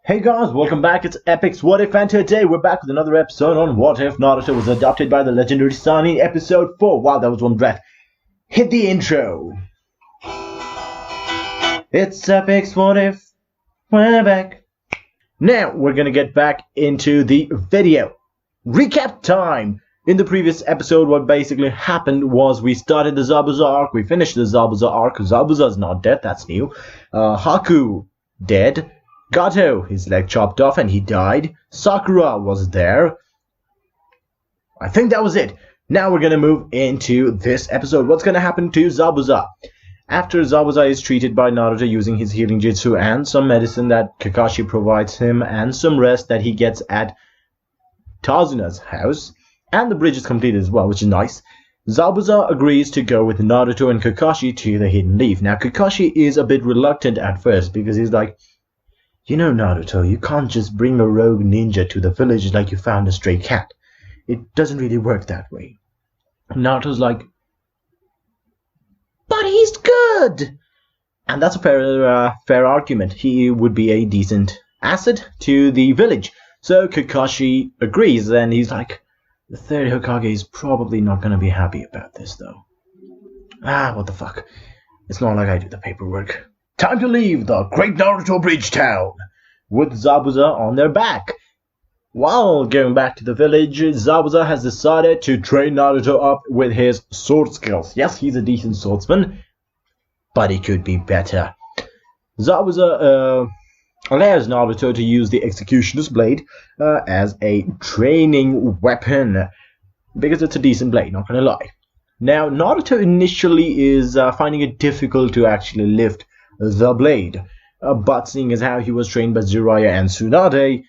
Hey guys, welcome back. It's Epic's What If, and today we're back with another episode on What If Naruto was adopted by the legendary Sannin, episode 4. Wow, that was one breath. Hit the intro. It's Epic's What If. We're back. Now, we're gonna get back into the video. Recap time! In the previous episode, what basically happened was we started the Zabuza arc, we finished the Zabuza arc. Zabuza's not dead, that's new. Haku, dead. Gato, his leg chopped off and he died. Sakura was there. I think that was it. Now we're gonna move into this episode. What's gonna happen to Zabuza? After Zabuza is treated by Naruto using his healing jutsu and some medicine that Kakashi provides him and some rest that he gets at Tazuna's house, and the bridge is completed as well, which is nice, Zabuza agrees to go with Naruto and Kakashi to the Hidden Leaf. Now Kakashi is a bit reluctant at first because he's like, you know, Naruto, you can't just bring a rogue ninja to the village like you found a stray cat. It doesn't really work that way. Naruto's like, but he's good! And that's a fair argument. He would be a decent asset to the village. So Kakashi agrees, and he's like, the third Hokage is probably not going to be happy about this, though. What the fuck. It's not like I do the paperwork. Time to leave the Great Naruto Bridge Town, with Zabuza on their back. While going back to the village, Zabuza has decided to train Naruto up with his sword skills. Yes, he's a decent swordsman, but he could be better. Zabuza allows Naruto to use the Executioner's Blade as a training weapon, because it's a decent blade, not gonna lie. Now, Naruto initially is finding it difficult to actually lift the blade, but seeing as how he was trained by Jiraiya and Tsunade,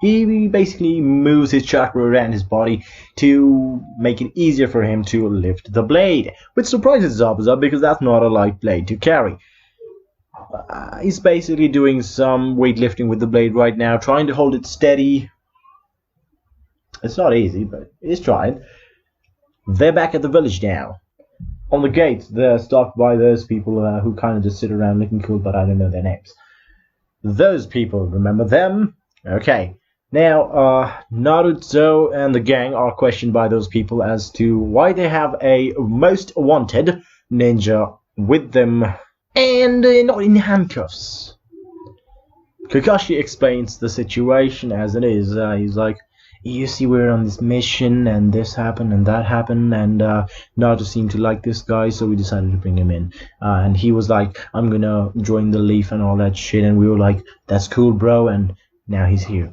he basically moves his chakra around his body to make it easier for him to lift the blade, which surprises Zabuza because that's not a light blade to carry. He's basically doing some weightlifting with the blade right now, trying to hold it steady. It's not easy, but he's trying. They're back at the village now. On the gate, they're stopped by those people who kind of just sit around looking cool, but I don't know their names. Those people, remember them? Okay. Now, Naruto and the gang are questioned by those people as to why they have a most wanted ninja with them and not in handcuffs. Kakashi explains the situation as it is. He's like, you see, we're on this mission, and this happened, and that happened, and Naruto seemed to like this guy, so we decided to bring him in. And he was like, I'm gonna join the Leaf and all that shit, and we were like, that's cool, bro, and now he's here.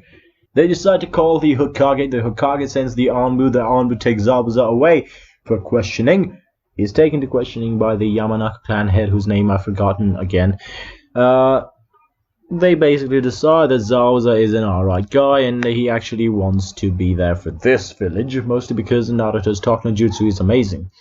They decide to call the Hokage. The Hokage sends the Anbu takes Zabuza away for questioning. He's taken to questioning by the Yamanaka clan head, whose name I've forgotten again. They basically decide that Zabuza is an alright guy and he actually wants to be there for this village, mostly because Naruto's talk no jutsu is amazing.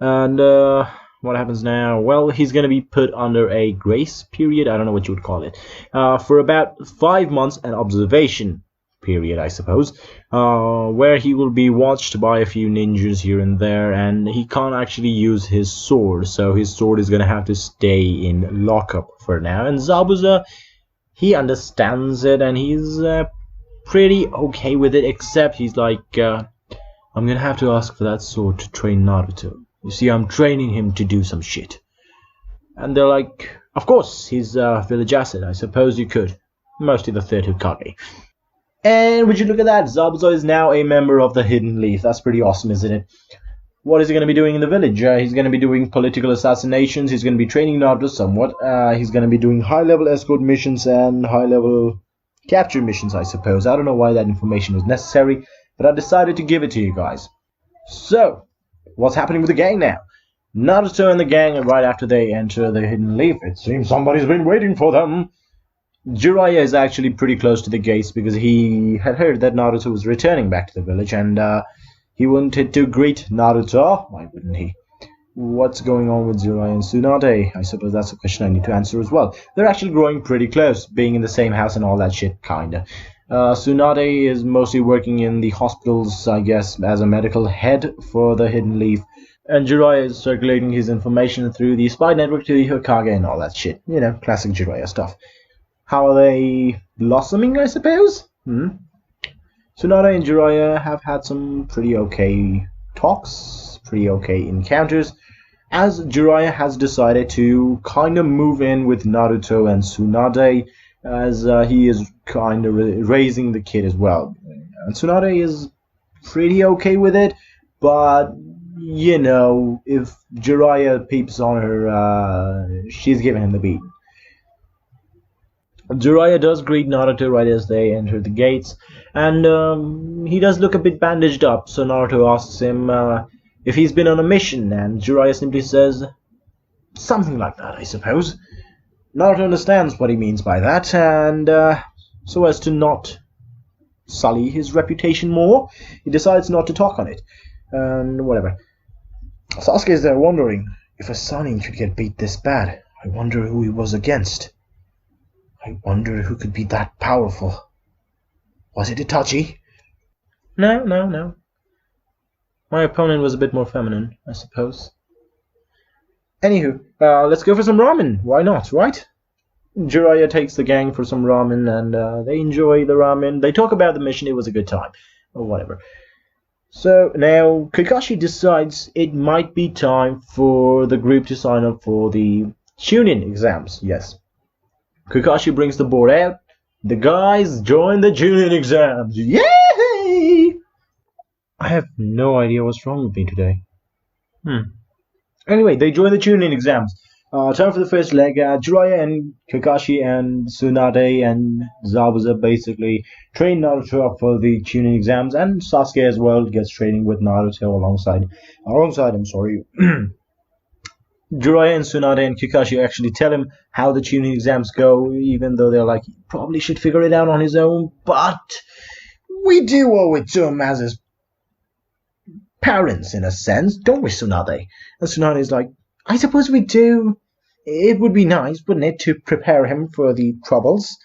And what happens now? Well, he's going to be put under a grace period, I don't know what you would call it, for about 5 months, an observation period, I suppose, where he will be watched by a few ninjas here and there, and he can't actually use his sword, so his sword is going to have to stay in lockup for now. And Zabuza, he understands it, and he's pretty okay with it, except he's like, I'm gonna have to ask for that sword to train Naruto. You see, I'm training him to do some shit. And they're like, of course, he's a village asset, I suppose you could. Mostly the third Hokage. And would you look at that, Zabuza is now a member of the Hidden Leaf. That's pretty awesome, isn't it? What is he going to be doing in the village? He's going to be doing political assassinations. He's going to be training Naruto somewhat. He's going to be doing high-level escort missions and high-level capture missions, I suppose. I don't know why that information was necessary, but I decided to give it to you guys. So, what's happening with the gang now? Naruto and the gang, right after they enter the Hidden Leaf, it seems somebody's been waiting for them. Jiraiya is actually pretty close to the gates because he had heard that Naruto was returning back to the village, and he wanted to greet Naruto. Why wouldn't he? What's going on with Jiraiya and Tsunade? I suppose that's a question I need to answer as well. They're actually growing pretty close, being in the same house and all that shit, kinda. Tsunade is mostly working in the hospitals, I guess, as a medical head for the Hidden Leaf. And Jiraiya is circulating his information through the spy network to the Hokage and all that shit. You know, classic Jiraiya stuff. how are they blossoming, I suppose? Tsunade and Jiraiya have had some pretty okay talks, pretty okay encounters, as Jiraiya has decided to kind of move in with Naruto and Tsunade, as he is kind of raising the kid as well. And Tsunade is pretty okay with it, but you know, if Jiraiya peeps on her, she's giving him the beat. Jiraiya does greet Naruto right as they enter the gates, and he does look a bit bandaged up, so Naruto asks him if he's been on a mission, and Jiraiya simply says, something like that, I suppose. Naruto understands what he means by that, and so as to not sully his reputation more, he decides not to talk on it, and whatever. Sasuke is there wondering, if a Sannin could get beat this bad, I wonder who he was against. I wonder who could be that powerful. Was it Itachi? No. My opponent was a bit more feminine, I suppose. Anywho, let's go for some ramen. Why not, right? Jiraiya takes the gang for some ramen, and they enjoy the ramen. They talk about the mission, it was a good time. Or whatever. So now Kakashi decides it might be time for the group to sign up for the Chunin exams. Yes. Kakashi brings the board out. The guys join the Chunin exams. Yay! I have no idea what's wrong with me today. Anyway, they join the Chunin exams. Time for the first leg. Jiraiya and Kakashi and Tsunade and Zabuza basically train Naruto up for the Chunin exams, and Sasuke as well gets training with Naruto alongside him. Jiraiya and Tsunade and Kakashi actually tell him how the Chunin exams go, even though they're like, he probably should figure it out on his own, but we do owe it to him as his parents, in a sense, don't we, Tsunade? And Tsunade is like, I suppose we do. It would be nice, wouldn't it, to prepare him for the troubles?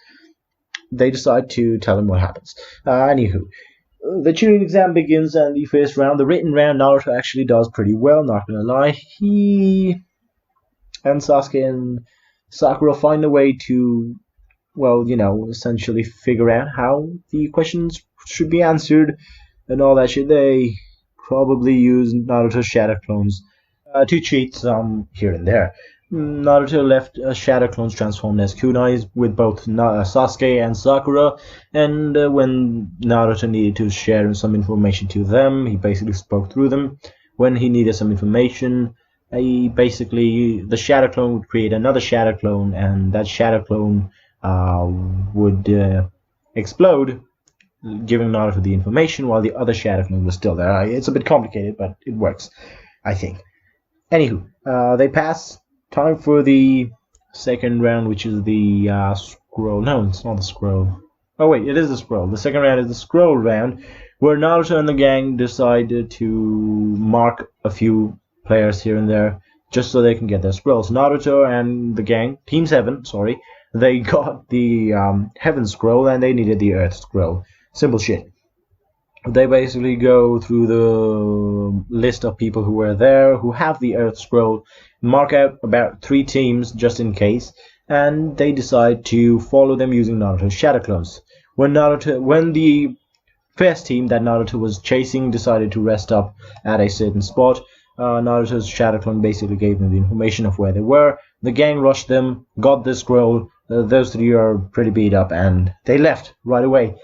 They decide to tell him what happens. Anywho, the Chunin exam begins, and the first round, the written round, Naruto actually does pretty well, not gonna lie. He and Sasuke and Sakura find a way to, well, you know, essentially figure out how the questions should be answered and all that shit. They probably use Naruto's shadow clones to cheat some here and there. Naruto left shadow clones transformed as kunais with both Sasuke and Sakura, and when Naruto needed to share some information to them, he basically spoke through them. When he needed some information, the shadow clone would create another shadow clone, and that shadow clone would explode, giving Naruto the information while the other shadow clone was still there. It's a bit complicated, but it works, I think. Anywho, they pass. Time for the second round, which is the scroll. No, it's not the scroll. Oh wait, it is the scroll. The second round is the scroll round, where Naruto and the gang decided to mark a few players here and there, just so they can get their scrolls. Naruto and the gang, Team 7, sorry, they got the Heaven Scroll, and they needed the Earth Scroll. Simple shit. They basically go through the list of people who were there, who have the Earth Scroll, mark out about 3 teams just in case, and they decide to follow them using Naruto's shadow clones. When the first team that Naruto was chasing decided to rest up at a certain spot, Naruto's shadow clone basically gave them the information of where they were. The gang rushed them, got the scroll. Those 3 are pretty beat up, and they left right away.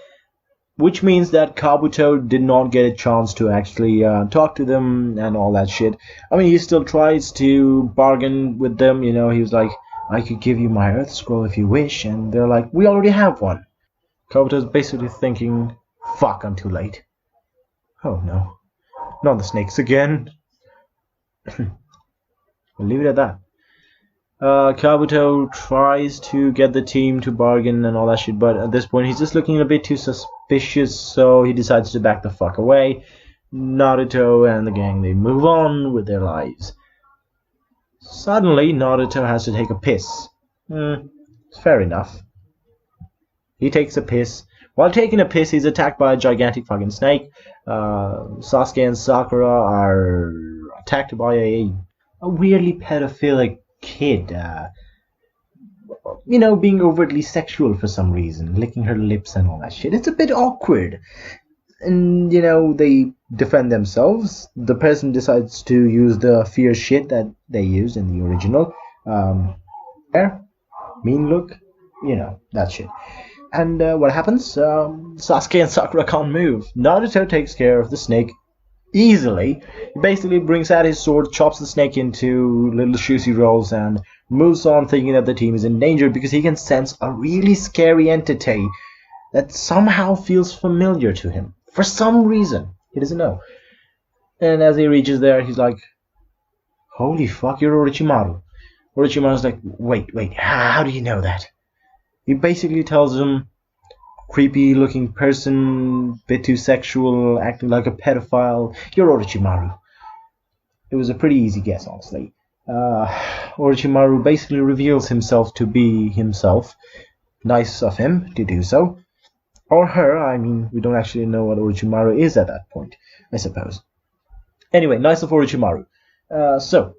Which means that Kabuto did not get a chance to actually talk to them and all that shit. I mean, he still tries to bargain with them, you know, he was like, I could give you my Earth Scroll if you wish, and they're like, we already have one. Kabuto's basically thinking, fuck, I'm too late. Oh no, not the snakes again. We'll leave it at that. Kabuto tries to get the team to bargain and all that shit, but at this point he's just looking a bit too suspicious, so he decides to back the fuck away. Naruto and the gang, they move on with their lives. Suddenly, Naruto has to take a piss. Fair enough. He takes a piss. While taking a piss, he's attacked by a gigantic fucking snake. Sasuke and Sakura are attacked by a weirdly pedophilic kid. being overtly sexual for some reason, licking her lips and all that shit. It's a bit awkward. And, they defend themselves. The person decides to use the fierce shit that they used in the original. Mean look, that shit. And what happens? Sasuke and Sakura can't move. Naruto takes care of the snake easily. He basically brings out his sword, chops the snake into little juicy rolls, and moves on thinking that the team is in danger because he can sense a really scary entity that somehow feels familiar to him. For some reason. He doesn't know. And as he reaches there, he's like, holy fuck, you're Orochimaru. Orochimaru's like, wait, how do you know that? He basically tells him, creepy looking person, bit too sexual, acting like a pedophile, you're Orochimaru. It was a pretty easy guess, honestly. Orochimaru basically reveals himself to be himself. Nice of him to do so. Or her, we don't actually know what Orochimaru is at that point, I suppose. Anyway, nice of Orochimaru. So,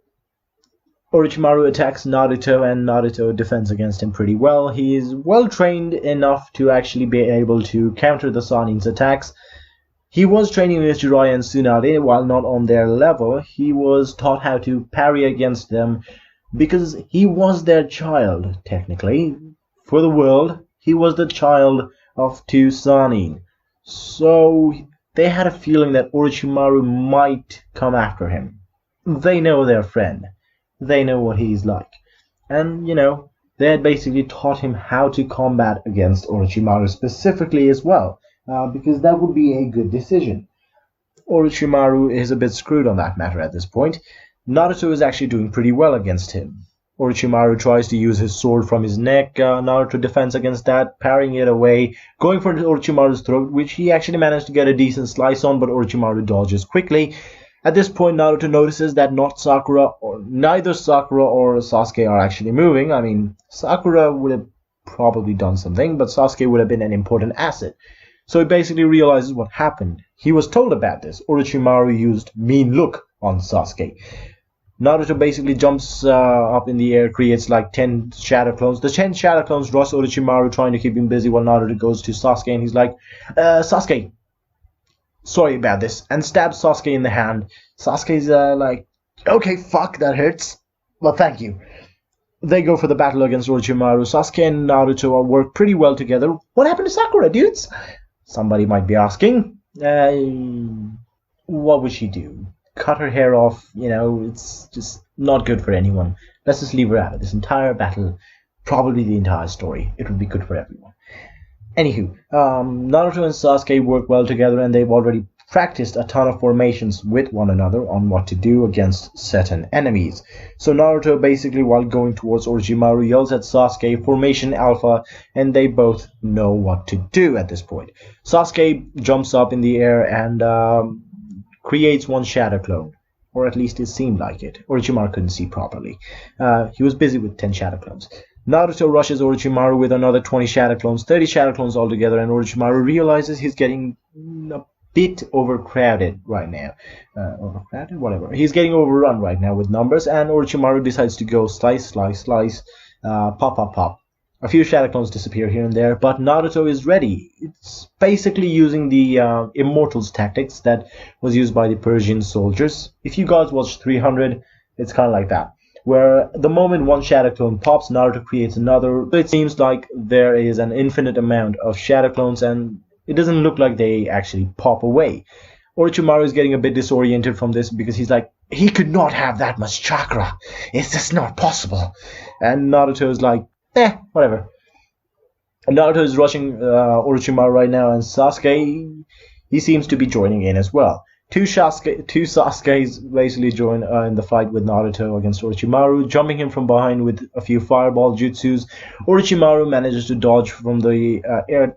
Orochimaru attacks Naruto, and Naruto defends against him pretty well. He is well trained enough to actually be able to counter the Sannin's attacks. He was training with Jiraiya and Tsunade. While not on their level, he was taught how to parry against them because he was their child, technically. For the world, he was the child of two Sannin. So they had a feeling that Orochimaru might come after him. They know their friend. They know what he's like. And, they had basically taught him how to combat against Orochimaru specifically as well, because that would be a good decision. Orochimaru is a bit screwed on that matter at this point. Naruto is actually doing pretty well against him. Orochimaru tries to use his sword from his neck. Naruto defends against that, parrying it away, going for Orochimaru's throat, which he actually managed to get a decent slice on, but Orochimaru dodges quickly. At this point, Naruto notices that neither Sakura or Sasuke are actually moving. Sakura would have probably done something, but Sasuke would have been an important asset. So he basically realizes what happened. He was told about this. Orochimaru used mean look on Sasuke. Naruto basically jumps up in the air, creates like 10 shadow clones. The 10 shadow clones rush Orochimaru, trying to keep him busy, while Naruto goes to Sasuke and he's like, Sasuke, sorry about this, and stabs Sasuke in the hand. Sasuke's like, okay, fuck, that hurts. Well, thank you. They go for the battle against Orochimaru. Sasuke and Naruto work pretty well together. What happened to Sakura, dudes? Somebody might be asking. What would she do? Cut her hair off? It's just not good for anyone. Let's just leave her out of this entire battle. Probably the entire story. It would be good for everyone. Anywho, Naruto and Sasuke work well together, and they've already practiced a ton of formations with one another on what to do against certain enemies. So Naruto basically, while going towards Orochimaru, yells at Sasuke, Formation Alpha, and they both know what to do at this point. Sasuke jumps up in the air and creates one shadow clone. Or at least it seemed like it. Orochimaru couldn't see properly. He was busy with 10 shadow clones. Naruto rushes Orochimaru with another 20 shadow clones, 30 shadow clones altogether, and Orochimaru realizes he's getting a bit overcrowded right now. Overcrowded? Whatever. He's getting overrun right now with numbers, and Orochimaru decides to go slice, pop, pop, pop. A few shadow clones disappear here and there, but Naruto is ready. It's basically using the Immortals tactics that was used by the Persian soldiers. If you guys watched 300, it's kind of like that, where the moment one shadow clone pops, Naruto creates another. It seems like there is an infinite amount of shadow clones, and it doesn't look like they actually pop away. Orochimaru is getting a bit disoriented from this because he's like, he could not have that much chakra. It's just not possible. And Naruto is like, whatever. And Naruto is rushing Orochimaru right now, and Sasuke, he seems to be joining in as well. Two Sasukes basically join in the fight with Naruto against Orochimaru, jumping him from behind with a few fireball jutsus. Orochimaru manages to dodge from the air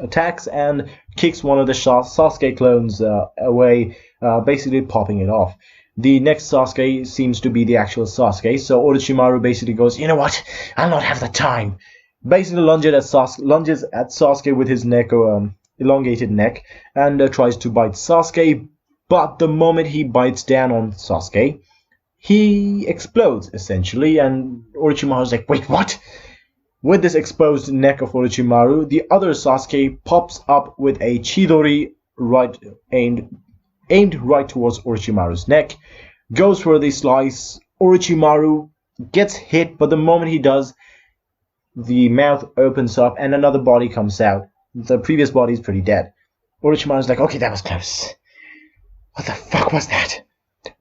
attacks and kicks one of the Sasuke clones away, basically popping it off. The next Sasuke seems to be the actual Sasuke, so Orochimaru basically goes, you know what, I'll not have the time. Basically lunges at Sasuke with his neck, elongated neck, and tries to bite Sasuke, but the moment he bites down on Sasuke, he explodes, essentially, and Orochimaru's like, wait, what? With this exposed neck of Orochimaru, the other Sasuke pops up with a Chidori aimed right towards Orochimaru's neck, goes for the slice. Orochimaru gets hit, but the moment he does, the mouth opens up and another body comes out. The previous body is pretty dead. Orochimaru's like, okay, that was close. What the fuck was that?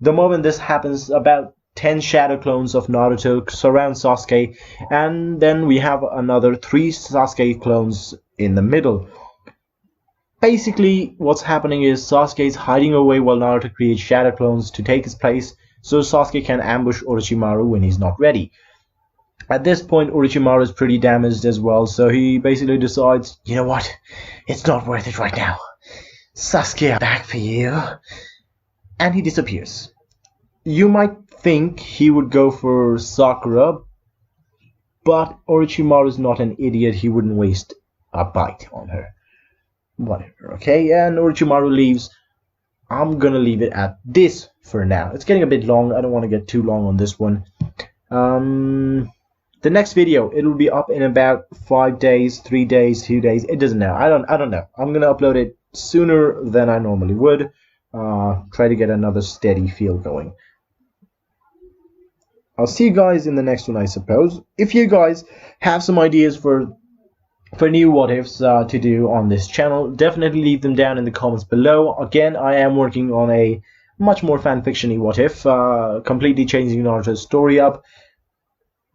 The moment this happens, about 10 shadow clones of Naruto surround Sasuke, and then we have another 3 Sasuke clones in the middle. Basically, what's happening is Sasuke is hiding away while Naruto creates shadow clones to take his place, so Sasuke can ambush Orochimaru when he's not ready. At this point, Orochimaru is pretty damaged as well, so he basically decides, you know what, it's not worth it right now. Sasuke, I'm back for you. And he disappears. You might think he would go for Sakura, but Orochimaru is not an idiot. He wouldn't waste a bite on her. Whatever, okay? And Orochimaru leaves. I'm gonna leave it at this for now. It's getting a bit long. I don't want to get too long on this one. The next video, it'll be up in about 5 days, 3 days, 2 days. It doesn't know. I don't know. I'm gonna upload it sooner than I normally would. Try to get another steady feel going. I'll see you guys in the next one, I suppose. If you guys have some ideas for new what ifs to do on this channel, definitely leave them down in the comments below. Again, I am working on a much more fanfiction-y what if, completely changing Naruto's story up.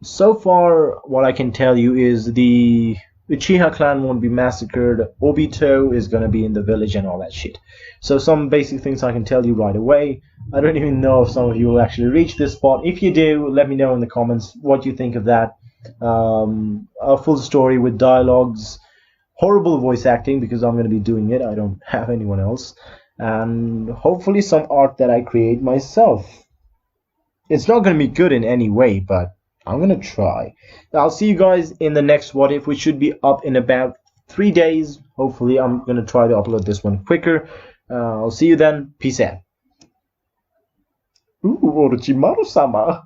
So far, what I can tell you is the Uchiha clan won't be massacred, Obito is gonna be in the village and all that shit. So some basic things I can tell you right away. I don't even know if some of you will actually reach this spot. If you do, let me know in the comments what you think of that. A full story with dialogues, horrible voice acting because I'm gonna be doing it, I don't have anyone else, and hopefully some art that I create myself. It's not gonna be good in any way, but I'm gonna try. I'll see you guys in the next what if, which should be up in about 3 days. Hopefully, I'm gonna try to upload this one quicker. I'll see you then. Peace out. Ooh, Orochimaru-sama.